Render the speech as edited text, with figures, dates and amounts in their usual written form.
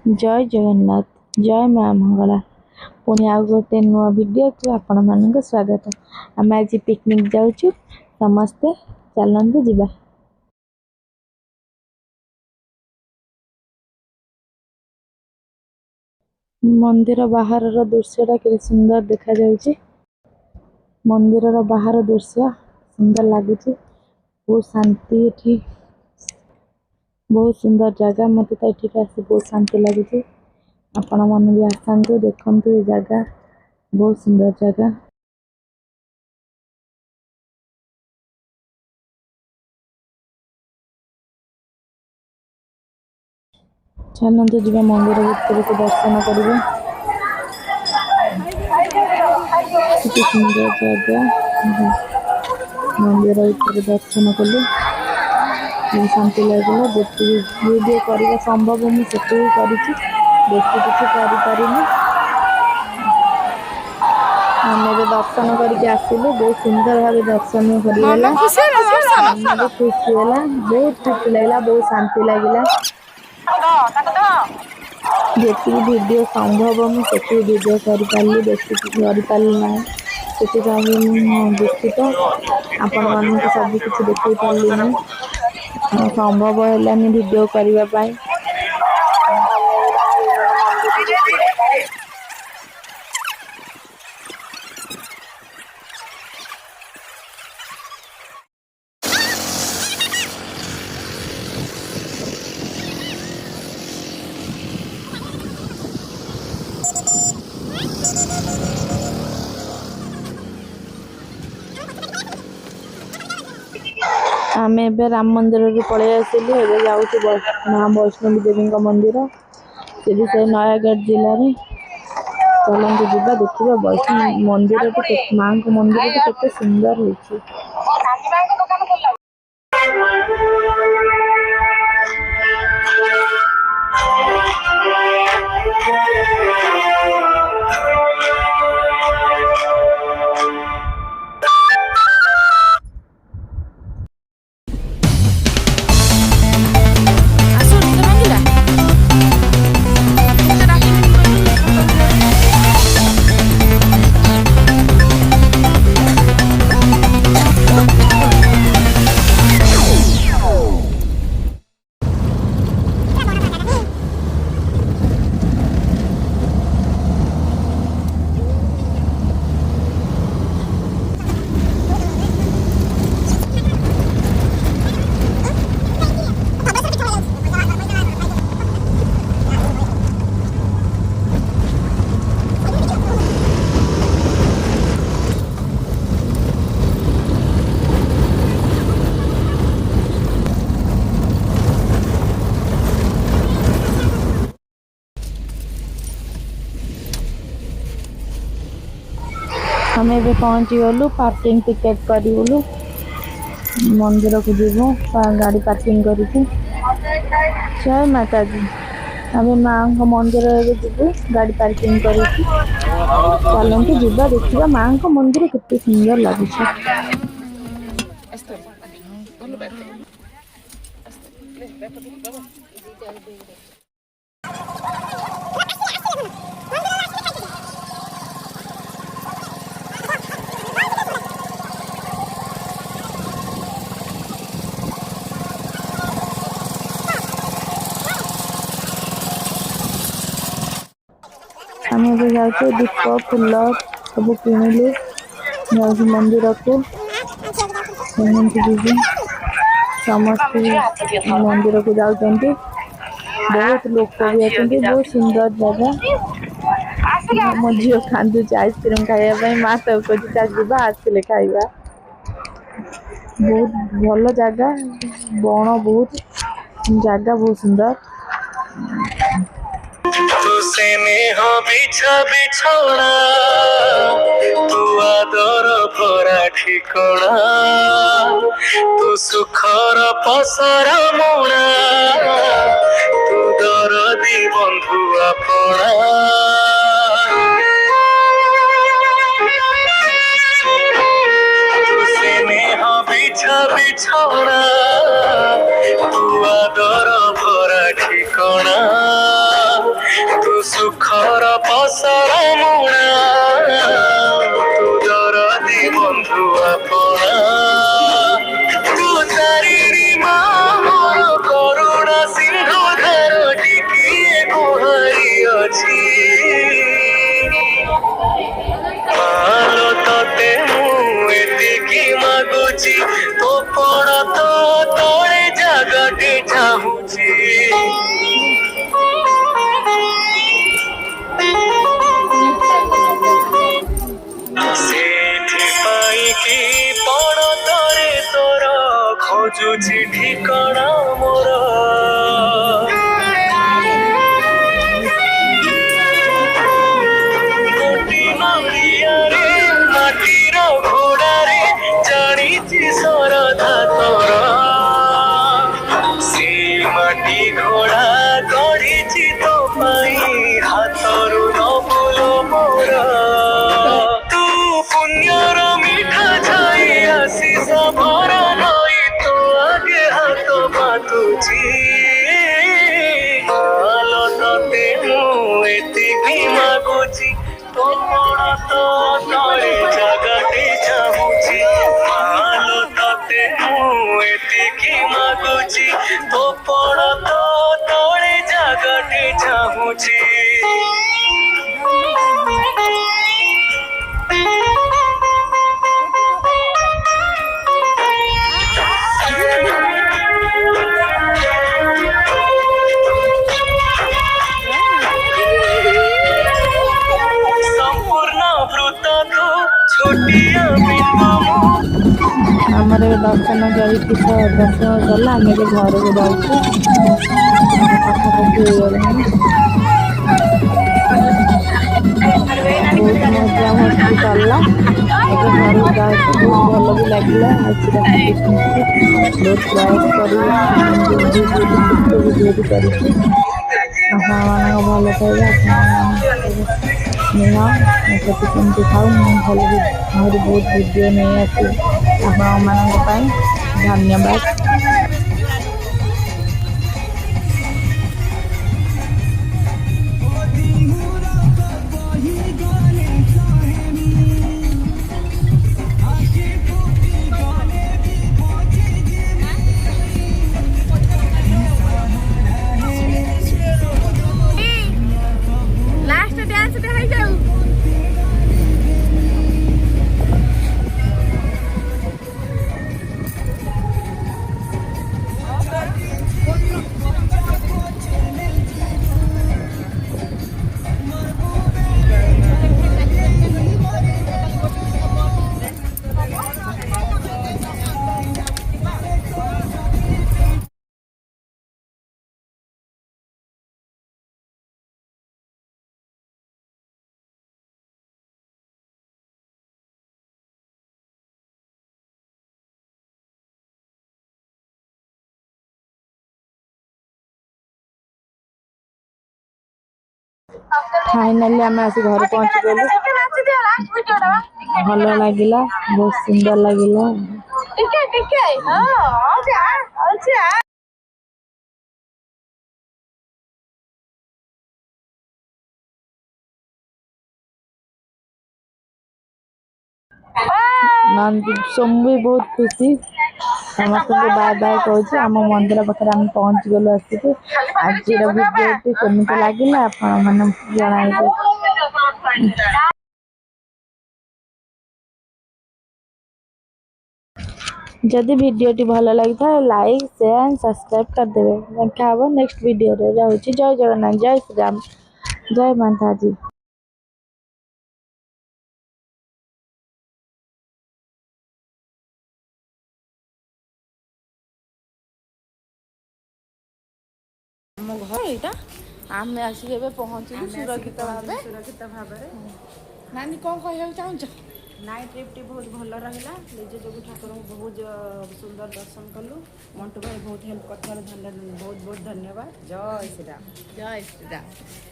जय जगन्नाथ जय माँ मंगला पुणी आउ गोटे नुआ वीडियो को आपण मान स्वागत। आम आज पिकनिक जाऊँ समस्ते चलते ଯିବା। मंदिर बाहर दृश्यटा के सुंदर देखा जाउछि। मंदिर बाहर दृश्य सुंदर लगुच। बहुत शांति एठी बहुत सुंदर जगह मत तो ये आसी बहुत शांति लगुच। आपण मन भी आसतु देखु ये जगह बहुत सुंदर जगह। चलते जी मंदिर भीतर को दर्शन करेंगे। सुंदर जगह मंदिर भीतर दर्शन कलु शांति लगे। वीडियो करने संभव मुझे बेसी किसी करें। आम दर्शन करके आसिलु बहुत सुंदर भाव दर्शन करगला। खुशी है बहुत खुशी लगे बहुत शांति लगे। जी वीडियो संभव मुझे वीडियो कर पारि बेसी कर पारि ना से दुखित आपण मान सब किसी देख पारे संभव है वीडियो करने। आम ए राम मंदिर पलि आसिलु जाऊँ माँ वैष्णवी देवी मंदिर से भी से नयागढ़ जिले में। चलते जावा देखा वैष्णवी मंदिर माँ को मंदिर के सुंदर हो। हमें भी पहुँच गलु पार्किंग टिकेट करूँ मंदिर को जीवु गाड़ी पार्किंग करके। जय माता दी आम माँ को मंदिर जीवु गाड़ी पार्किंग करके। चलते जीवा देखा माँ को मंदिर कितने सुंदर लगुच। आम जाऊँ दीप फूल सब किणिलु जाऊँ मंदिर को जीव समस्त मंदिर को जाऊँ। बहुत लोग भी अच्छा बहुत सुंदर जगह। मो झील कांदुच आइसक्रीम खाइबा माँ तो खोजी जा आसले खाइबा। बहुत भल जगह बण बहुत जगह बहुत सुंदर। तू स्नेह बिछा बिछौना तू आदर भरा ठिकଣା तू सुखर पसरा मुणा तू दरदी बंधु अपना तू स्नेह बिछा बिछौना तू आदर भरा ठिकଣା ସୁଖର ପସର ମୁଣା ତୁ ଦରଦି ବନ୍ଧୁ ଆପଣା ତୁ ଚାରିରି ମୋର କରୁଣା ସିନ୍ଧୁ ଧାର ଟିକିଏ ଗୁହାରି ଅଛି ମାଲୋ ତତେ ମୁଁ ଏତିକି ମାଗୁଛି ତୋ ପଣ ତ ତଳେ ଜାଗାଟେ ଚାହୁଁଛି ସେଇଥିପାଇଁ କି ପଣତରେ ତୋର ଖୋଜୁଛି ଠିକଣା ମୋର ଗୋଟି ନଡ଼ିଆରେ ମାଟିର ଘୋଡ଼ାରେ ଜାଣିଛି ସରଧା ତୋର ସେ ମାଟି ଘୋଡ଼ା ଗଢ଼ିଛି ତୋ ପାଇଁ ହାତରୁ ନବୁଲ ମୋର ତୁ ପୁଣ୍ୟର ମିଠା ଛାଇ ଆଶିଷ ଭର ନଈ ତୋ ଆଗେ ହାତ ପାତୁଛି ମାଲୋ ତତେ ମୁଁ ଏତିକି ମାଗୁଛି ତୋ ପଣ ତ ତଳେ ଜାଗାଟେ ଚାହୁଁଛି ମାଲୋ ତତେ ମୁଁ ଏତିକି ମାଗୁଛି ତୋ ପଣ ତ ତଳେ ଜାଗାଟେ ଚାହୁଁଛି ସମ୍ପୂର୍ଣ୍ଣ ବୃତ୍ତକୁ ଛୋଟିଆ ବିନ୍ଦୁ ଆମର ଏବେ ଦର୍ଶନ କରିକି ଦର୍ଶନ କଲା ଆମେ ଏବେ ଘରକୁ ଯାଉଛୁ ପାଖାପାଖି ହେଇଗଲାଣି ବହୁତ ମଜା ମସ୍ତି କଲା ଏବେ ଘରକୁ ଯାଉଛୁ ବହୁତ ଭଲ ବି ଲାଗିଲା ଆଜି ରାମକୃଷ୍ଣଙ୍କୁ ବହୁତ ପ୍ରୟାସ କରି ଭିଡ଼ିଓଟି କରିଛି ଆପଣମାନଙ୍କ ଭଲ ପାଇବା ଆପଣମାନଙ୍କ ସ୍ନେହ ପ୍ରତି କେମିତି ଥାଉ ମୁଁ ଆହୁରି ବହୁତ ଭିଡ଼ିଓ ନେଇ ଆସିବି ଆପଣମାନଙ୍କ ପାଇଁ ଧନ୍ୟବାଦ फाइनाली आम आस घर पहुँचीगलु भल लगिला बहुत सुंदर लगिला नंदी सोम भी बहुत खुशी समस्त बाय बाय कहूँ आम मंदिर पाखे आम पहुँच गलु आसिक आज भिडियोटी केମିତି लगिला आपण मैंने जन जदि भिडियोटी भल लगी था लाइक शेयर एंड सब्सक्राइब करदे देखा नेक्स्ट वीडियो रे रहूची जय जगन्नाथ जय श्री राम जय माता जी। घर आम आसिक पहुँचलु सुरक्षित भाव नानी कौन कह चाहूँ नाइट ट्रिप्टी बहुत भल रहा निजे जो ठाकुर को बहुत सुंदर दर्शन कलु मंटू भाई बहुत हेल्प कर बहुत बहुत धन्यवाद जय श्री राम जय श्री राम।